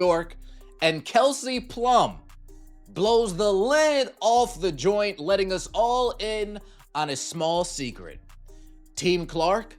York, and Kelsey Plum blows the lid off the joint, letting us all in on a small secret. Team Clark,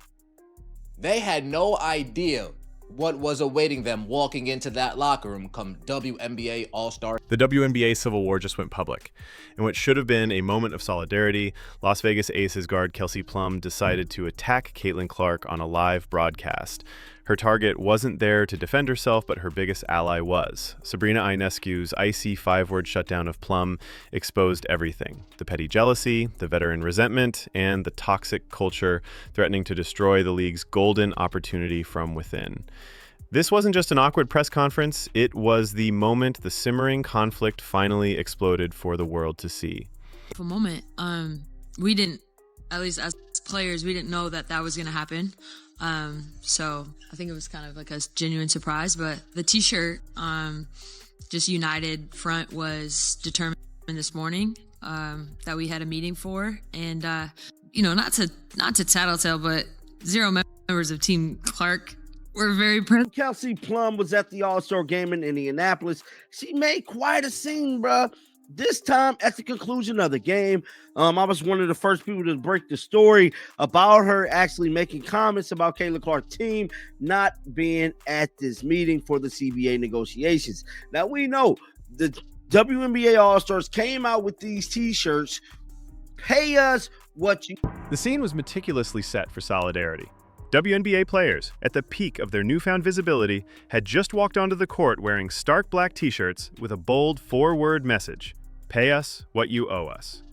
they had no idea what was awaiting them walking into that locker room come WNBA All-Star. The WNBA Civil War just went public. In what should have been a moment of solidarity, Las Vegas Aces guard Kelsey Plum decided to attack Caitlin Clark on a live broadcast. Her target wasn't there to defend herself, but her biggest ally was. Sabrina Ionescu's icy 5-word shutdown of Plum exposed everything: the petty jealousy, the veteran resentment, and the toxic culture threatening to destroy the league's golden opportunity from within. This wasn't just an awkward press conference, it was the moment the simmering conflict finally exploded for the world to see. For a moment, we didn't, at least as players, we didn't know that was going to happen. So I think it was kind of like a genuine surprise, but the t-shirt, just united front was determined this morning, that we had a meeting for. And, not to tattletale, but 0 members of Team Clark were very present. Kelsey Plum was at the All-Star game in Indianapolis. She made quite a scene, bruh. This time, at the conclusion of the game, I was one of the first people to break the story about her actually making comments about Caitlin Clark's team not being at this meeting for the CBA negotiations. Now, we know the WNBA All-Stars came out with these t-shirts, "Pay us what you..." The scene was meticulously set for solidarity. WNBA players, at the peak of their newfound visibility, had just walked onto the court wearing stark black t-shirts with a bold 4-word message: "Pay us what you owe us."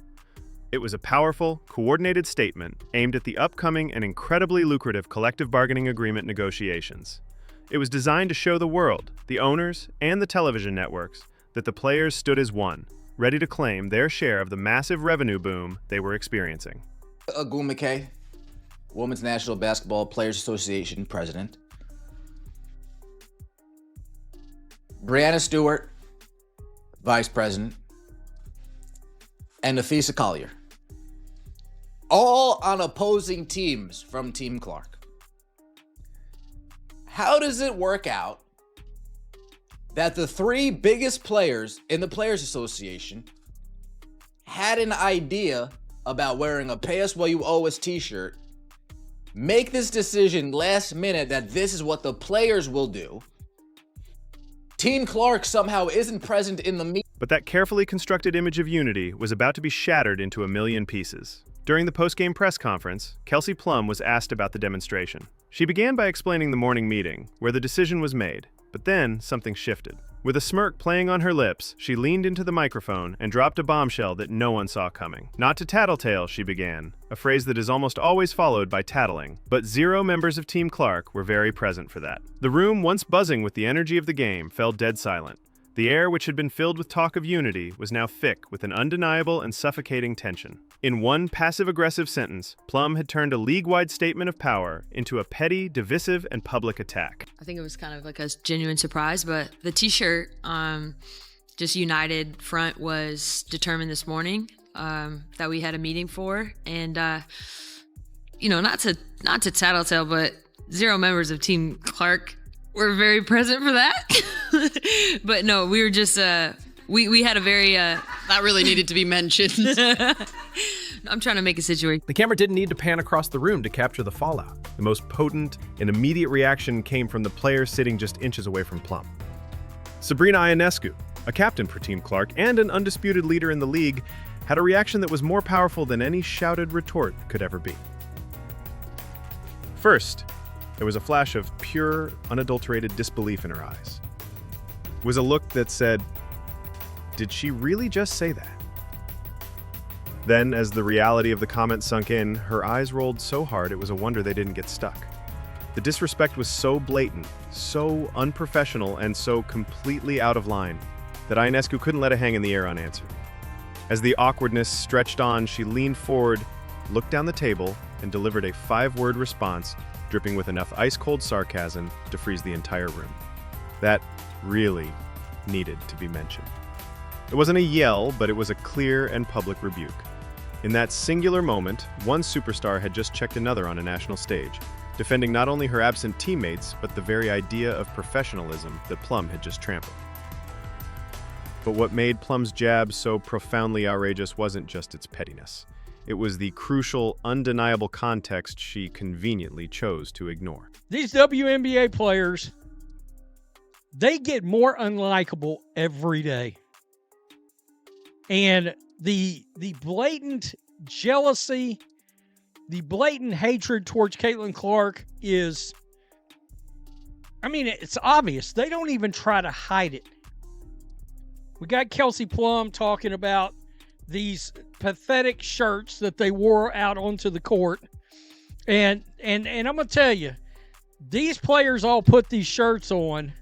It was a powerful, coordinated statement aimed at the upcoming and incredibly lucrative collective bargaining agreement negotiations. It was designed to show the world, the owners, and the television networks that the players stood as one, ready to claim their share of the massive revenue boom they were experiencing. Agumike, Women's National Basketball Players Association president. Brianna Stewart, vice president. And Nafisa Collier, all on opposing teams from Team Clark. How does it work out that the 3 biggest players in the Players Association had an idea about wearing a "Pay Us What You Owe Us" t-shirt, make this decision last minute that this is what the players will do? Team Clark somehow isn't present in the meeting. But that carefully constructed image of unity was about to be shattered into a million pieces. During the post-game press conference, Kelsey Plum was asked about the demonstration. She began by explaining the morning meeting, where the decision was made, but then something shifted. With a smirk playing on her lips, she leaned into the microphone and dropped a bombshell that no one saw coming. "Not to tattletale," she began, a phrase that is almost always followed by tattling, but 0 members of Team Clark were very present for that. The room, once buzzing with the energy of the game, fell dead silent. The air, which had been filled with talk of unity, was now thick with an undeniable and suffocating tension. In one passive-aggressive sentence, Plum had turned a league-wide statement of power into a petty, divisive, and public attack. I think it was kind of like a genuine surprise, but the t-shirt, just united front was determined this morning, that we had a meeting for. And, not to tattletale, but 0 members of Team Clark were very present for that. But no, we were just, we had a very, that really needed to be mentioned. I'm trying to make a situation. The camera didn't need to pan across the room to capture the fallout. The most potent and immediate reaction came from the players sitting just inches away from Plum. Sabrina Ionescu, a captain for Team Clark and an undisputed leader in the league, had a reaction that was more powerful than any shouted retort could ever be. First, there was a flash of pure, unadulterated disbelief in her eyes. It was a look that said, "Did she really just say that?" Then, as the reality of the comment sunk in, her eyes rolled so hard it was a wonder they didn't get stuck. The disrespect was so blatant, so unprofessional, and so completely out of line that Ionescu couldn't let it hang in the air unanswered. As the awkwardness stretched on, she leaned forward, looked down the table, and delivered a 5-word response dripping with enough ice-cold sarcasm to freeze the entire room. That really needed to be mentioned. It wasn't a yell, but it was a clear and public rebuke. In that singular moment, one superstar had just checked another on a national stage. defending not only her absent teammates, but the very idea of professionalism that Plum had just trampled. But what made Plum's jab so profoundly outrageous wasn't just its pettiness. It was the crucial, undeniable context she conveniently chose to ignore. These WNBA players, they get more unlikable every day. And the blatant jealousy, the blatant hatred towards Caitlin Clark is, I mean, it's obvious. They don't even try to hide it. We got Kelsey Plum talking about these pathetic shirts that they wore out onto the court. And I'm going to tell you, these players all put these shirts on.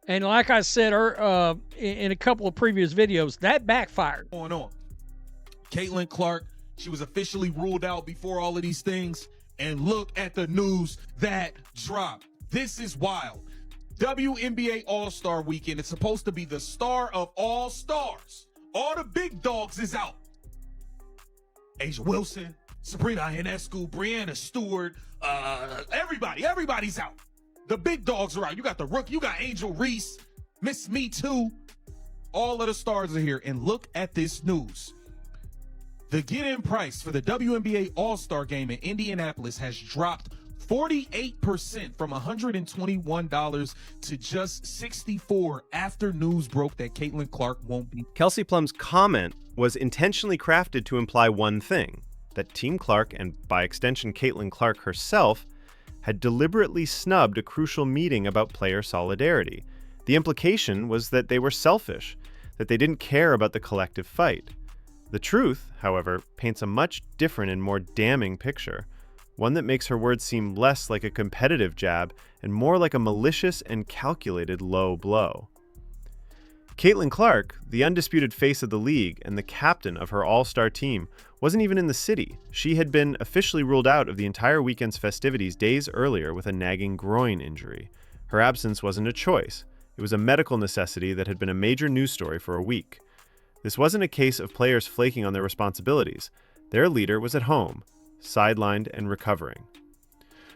And like I said in a couple of previous videos, that backfired. Going on. Caitlin Clark, she was officially ruled out before all of these things. And look at the news that dropped. This is wild. WNBA All-Star weekend. It's supposed to be the star of all stars. All the big dogs is out. Asia Wilson, Sabrina Ionescu, Brianna Stewart, everybody's out. The big dogs are out. You got the rookie, you got Angel Reese, Miss Me Too. All of the stars are here. And look at this news. The get-in price for the WNBA All-Star game in Indianapolis has dropped 48% from $121 to just $64 after news broke that Caitlin Clark won't be. Kelsey Plum's comment was intentionally crafted to imply one thing, that Team Clark, and by extension Caitlin Clark herself, had deliberately snubbed a crucial meeting about player solidarity. The implication was that they were selfish, that they didn't care about the collective fight. The truth, however, paints a much different and more damning picture, one that makes her words seem less like a competitive jab and more like a malicious and calculated low blow. Caitlin Clark, the undisputed face of the league and the captain of her all-star team, wasn't even in the city. She had been officially ruled out of the entire weekend's festivities days earlier with a nagging groin injury. Her absence wasn't a choice. It was a medical necessity that had been a major news story for a week. This wasn't a case of players flaking on their responsibilities. Their leader was at home, sidelined and recovering.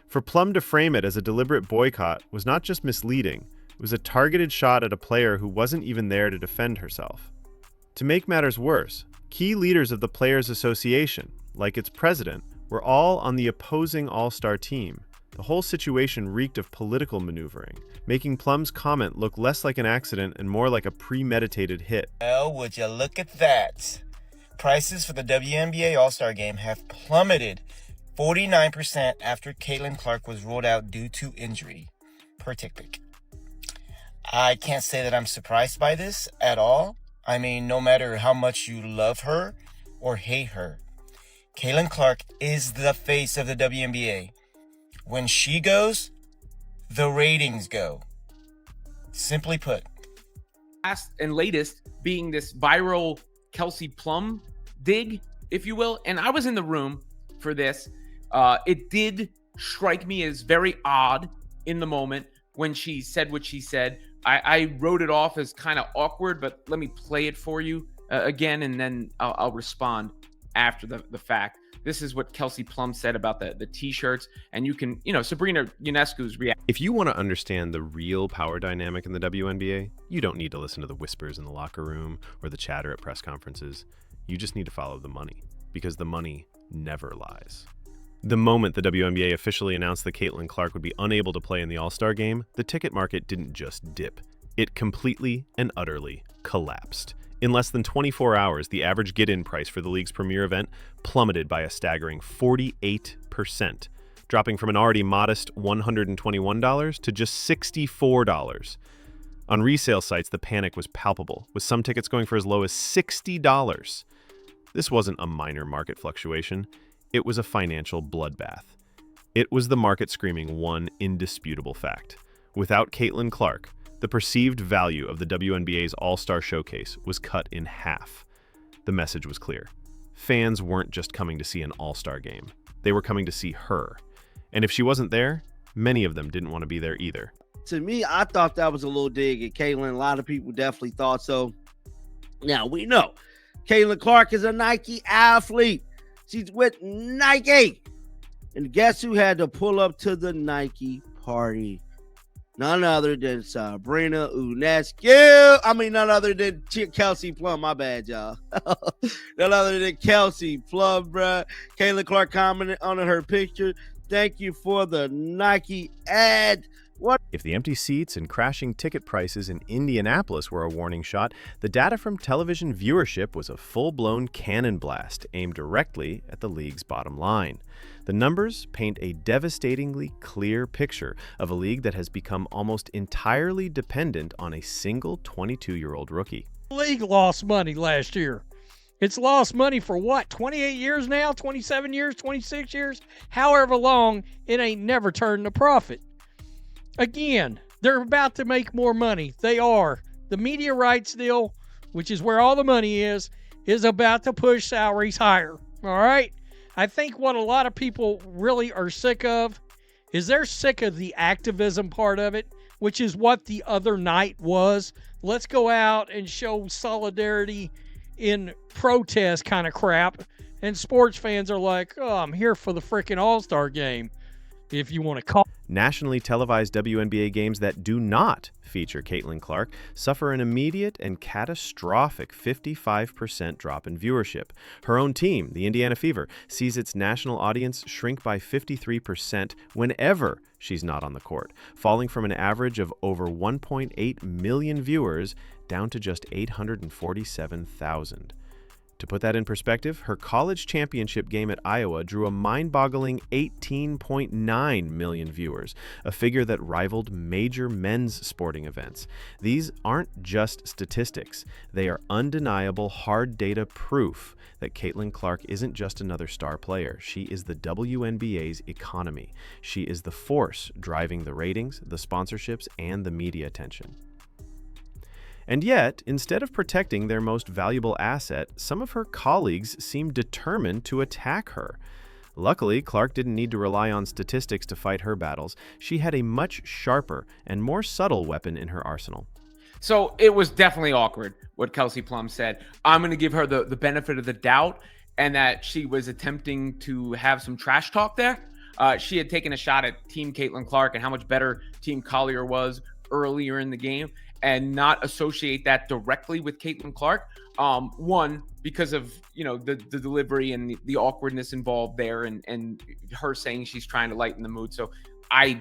For Plum to frame it as a deliberate boycott was not just misleading, it was a targeted shot at a player who wasn't even there to defend herself. To make matters worse, key leaders of the Players Association, like its president, were all on the opposing All-Star team. The whole situation reeked of political maneuvering, making Plum's comment look less like an accident and more like a premeditated hit. Well, would you look at that? Prices for the WNBA All-Star Game have plummeted 49% after Caitlin Clark was ruled out due to injury, per TickPick. I can't say that I'm surprised by this at all. I mean, no matter how much you love her or hate her, Caitlin Clark is the face of the WNBA. When she goes, the ratings go. Simply put. Last and latest being this viral Kelsey Plum dig, if you will. And I was in the room for this. It did strike me as very odd in the moment when she said what she said. I wrote it off as kind of awkward, but let me play it for you again, and then I'll respond after the fact. This is what Kelsey Plum said about the t-shirts, and you can, Sabrina Ionescu's reaction. If you want to understand the real power dynamic in the WNBA, you don't need to listen to the whispers in the locker room or the chatter at press conferences. You just need to follow the money, because the money never lies. The moment the WNBA officially announced that Caitlin Clark would be unable to play in the All-Star game, the ticket market didn't just dip. It completely and utterly collapsed. In less than 24 hours, the average get-in price for the league's premier event plummeted by a staggering 48%, dropping from an already modest $121 to just $64. On resale sites, the panic was palpable, with some tickets going for as low as $60. This wasn't a minor market fluctuation. It was a financial bloodbath. It was the market screaming one indisputable fact. Without Caitlin Clark, the perceived value of the WNBA's All-Star Showcase was cut in half. The message was clear. Fans weren't just coming to see an All-Star game. They were coming to see her. And if she wasn't there, many of them didn't want to be there either. To me, I thought that was a little dig at Caitlin. A lot of people definitely thought so. Now, we know Caitlin Clark is a Nike athlete. She's with Nike. And guess who had to pull up to the Nike party? None other than Sabrina Ionescu. None other than Kelsey Plum. My bad, y'all. None other than Kelsey Plum, bruh. Caitlin Clark commented on her picture. Thank you for the Nike ad. What? If the empty seats and crashing ticket prices in Indianapolis were a warning shot, the data from television viewership was a full-blown cannon blast aimed directly at the league's bottom line. The numbers paint a devastatingly clear picture of a league that has become almost entirely dependent on a single 22-year-old rookie. The league lost money last year. It's lost money for what, 28 years now, 27 years, 26 years? However long, it ain't never turned a profit. Again, they're about to make more money. They are. The media rights deal, which is where all the money is about to push salaries higher. All right? I think what a lot of people really are sick of is they're sick of the activism part of it, which is what the other night was. Let's go out and show solidarity in protest kind of crap. And sports fans are like, oh, I'm here for the freaking All-Star game, if you want to call. Nationally televised WNBA games that do not feature Caitlin Clark suffer an immediate and catastrophic 55% drop in viewership. Her own team, the Indiana Fever, sees its national audience shrink by 53% whenever she's not on the court, falling from an average of over 1.8 million viewers down to just 847,000. To put that in perspective, her college championship game at Iowa drew a mind-boggling 18.9 million viewers, a figure that rivaled major men's sporting events. These aren't just statistics. They are undeniable hard data proof that Caitlin Clark isn't just another star player. She is the WNBA's economy. She is the force driving the ratings, the sponsorships, and the media attention. And yet, instead of protecting their most valuable asset, some of her colleagues seem determined to attack her. Luckily, Clark didn't need to rely on statistics to fight her battles. She had a much sharper and more subtle weapon in her arsenal. So it was definitely awkward what Kelsey Plum said. I'm going to give her the benefit of the doubt, and that she was attempting to have some trash talk there. She had taken a shot at Team Caitlin Clark and how much better Team Collier was earlier in the game, and not associate that directly with Caitlin Clark. One, because of, the delivery and the awkwardness involved there, and her saying she's trying to lighten the mood. So I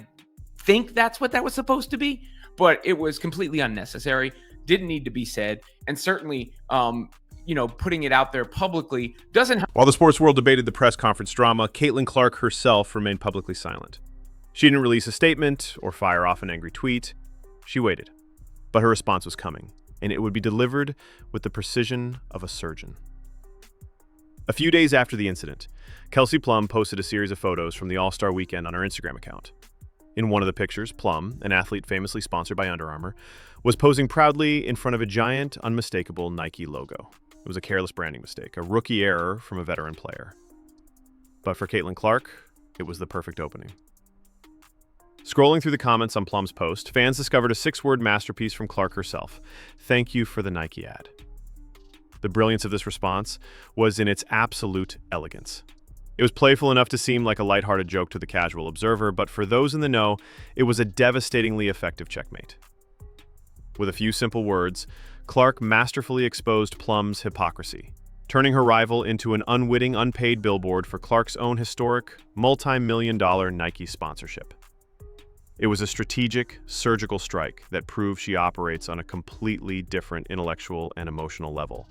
think that's what that was supposed to be, but it was completely unnecessary. Didn't need to be said. And certainly, putting it out there publicly doesn't help. While the sports world debated the press conference drama, Caitlin Clark herself remained publicly silent. She didn't release a statement or fire off an angry tweet. She waited. But her response was coming, and it would be delivered with the precision of a surgeon. A few days after the incident, Kelsey Plum posted a series of photos from the All-Star weekend on her Instagram account. In one of the pictures, Plum, an athlete famously sponsored by Under Armour, was posing proudly in front of a giant, unmistakable Nike logo. It was a careless branding mistake, a rookie error from a veteran player. But for Caitlin Clark, it was the perfect opening. Scrolling through the comments on Plum's post, fans discovered a 6-word masterpiece from Clark herself. Thank you for the Nike ad. The brilliance of this response was in its absolute elegance. It was playful enough to seem like a lighthearted joke to the casual observer, but for those in the know, it was a devastatingly effective checkmate. With a few simple words, Clark masterfully exposed Plum's hypocrisy, turning her rival into an unwitting, unpaid billboard for Clark's own historic, multi-million-dollar Nike sponsorship. It was a strategic, surgical strike that proved she operates on a completely different intellectual and emotional level,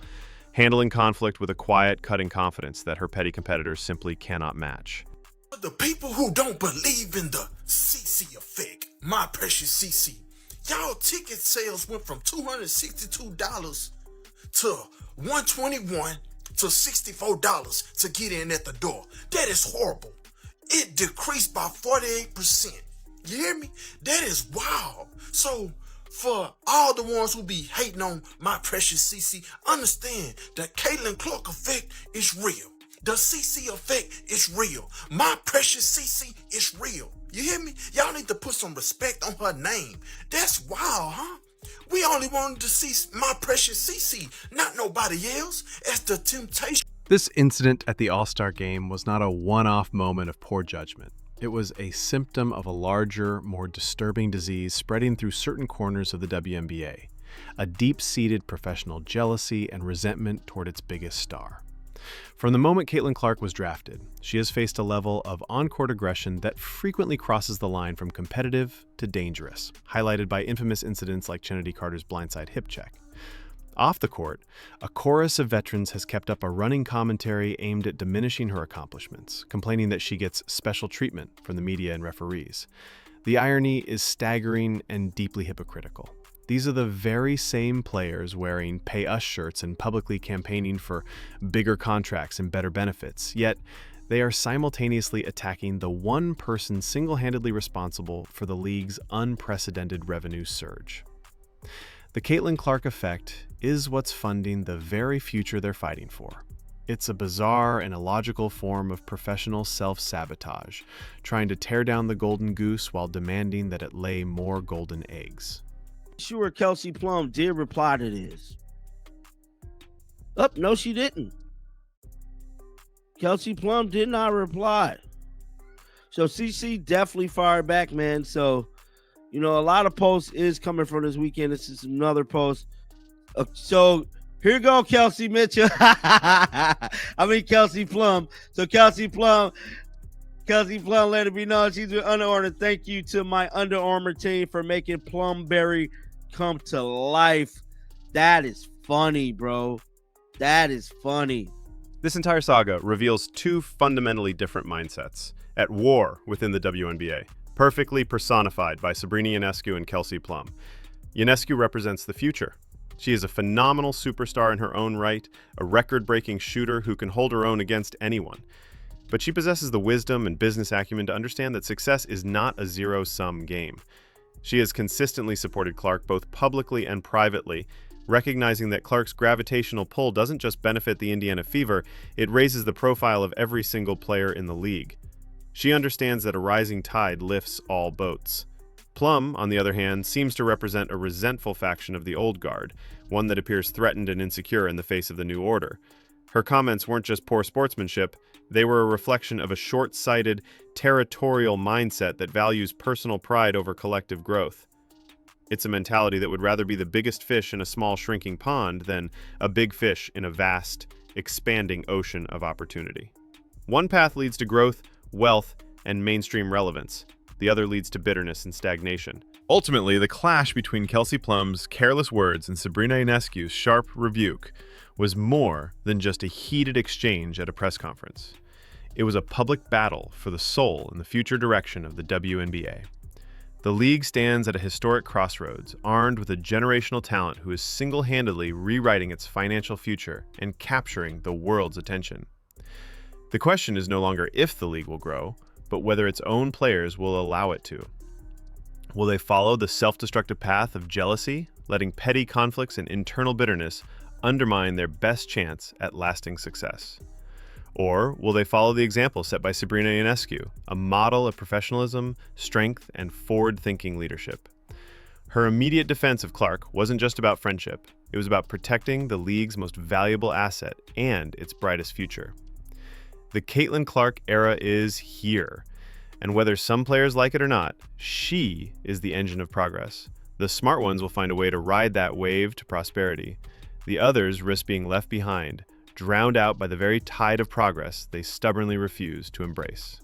handling conflict with a quiet, cutting confidence that her petty competitors simply cannot match. The people who don't believe in the CC effect, my precious CC, y'all ticket sales went from $262 to $121 to $64 to get in at the door. That is horrible. It decreased by 48%. You hear me? That is wild. So for all the ones who be hating on my precious CC, understand the Caitlin Clark effect is real. The CC effect is real. My precious CC is real. You hear me? Y'all need to put some respect on her name. That's wild, huh? We only wanted to see my precious CC, not nobody else, as the temptation. This incident at the All-Star game was not a one-off moment of poor judgment. It was a symptom of a larger, more disturbing disease spreading through certain corners of the WNBA, a deep-seated professional jealousy and resentment toward its biggest star. From the moment Caitlin Clark was drafted, she has faced a level of on-court aggression that frequently crosses the line from competitive to dangerous, highlighted by infamous incidents like Chennedy Carter's blindside hip check. Off the court, a chorus of veterans has kept up a running commentary aimed at diminishing her accomplishments, complaining that she gets special treatment from the media and referees. The irony is staggering and deeply hypocritical. These are the very same players wearing pay us shirts and publicly campaigning for bigger contracts and better benefits, yet they are simultaneously attacking the one person single-handedly responsible for the league's unprecedented revenue surge. The Caitlin Clark effect is what's funding the very future they're fighting for. It's a bizarre and illogical form of professional self-sabotage, trying to tear down the golden goose while demanding that it lay more golden eggs. Sure, Kelsey Plum did reply to this. No, she didn't. Kelsey Plum did not reply. So CC definitely fired back, man. So, a lot of posts is coming from this weekend. This is another post. So here you go, Kelsey Mitchell. Kelsey Plum. So Kelsey Plum let it be known she's with Under Armour. Thank you to my Under Armour team for making Plumberry come to life. That is funny, bro. That is funny. This entire saga reveals two fundamentally different mindsets at war within the WNBA, perfectly personified by Sabrina Ionescu and Kelsey Plum. Ionescu represents the future. She is a phenomenal superstar in her own right, a record-breaking shooter who can hold her own against anyone. But she possesses the wisdom and business acumen to understand that success is not a zero-sum game. She has consistently supported Clark both publicly and privately, recognizing that Clark's gravitational pull doesn't just benefit the Indiana Fever, it raises the profile of every single player in the league. She understands that a rising tide lifts all boats. Plum, on the other hand, seems to represent a resentful faction of the old guard, one that appears threatened and insecure in the face of the new order. Her comments weren't just poor sportsmanship, they were a reflection of a short-sighted, territorial mindset that values personal pride over collective growth. It's a mentality that would rather be the biggest fish in a small, shrinking pond than a big fish in a vast, expanding ocean of opportunity. One path leads to growth, wealth, and mainstream relevance. The other leads to bitterness and stagnation. Ultimately, the clash between Kelsey Plum's careless words and Sabrina Ionescu's sharp rebuke was more than just a heated exchange at a press conference. It was a public battle for the soul and the future direction of the WNBA. The league stands at a historic crossroads, armed with a generational talent who is single-handedly rewriting its financial future and capturing the world's attention. The question is no longer if the league will grow, but whether its own players will allow it to. Will they follow the self-destructive path of jealousy, letting petty conflicts and internal bitterness undermine their best chance at lasting success? Or will they follow the example set by Sabrina Ionescu, a model of professionalism, strength, and forward-thinking leadership? Her immediate defense of Clark wasn't just about friendship. It was about protecting the league's most valuable asset and its brightest future. The Caitlin Clark era is here, and whether some players like it or not, she is the engine of progress. The smart ones will find a way to ride that wave to prosperity. The others risk being left behind, drowned out by the very tide of progress they stubbornly refuse to embrace.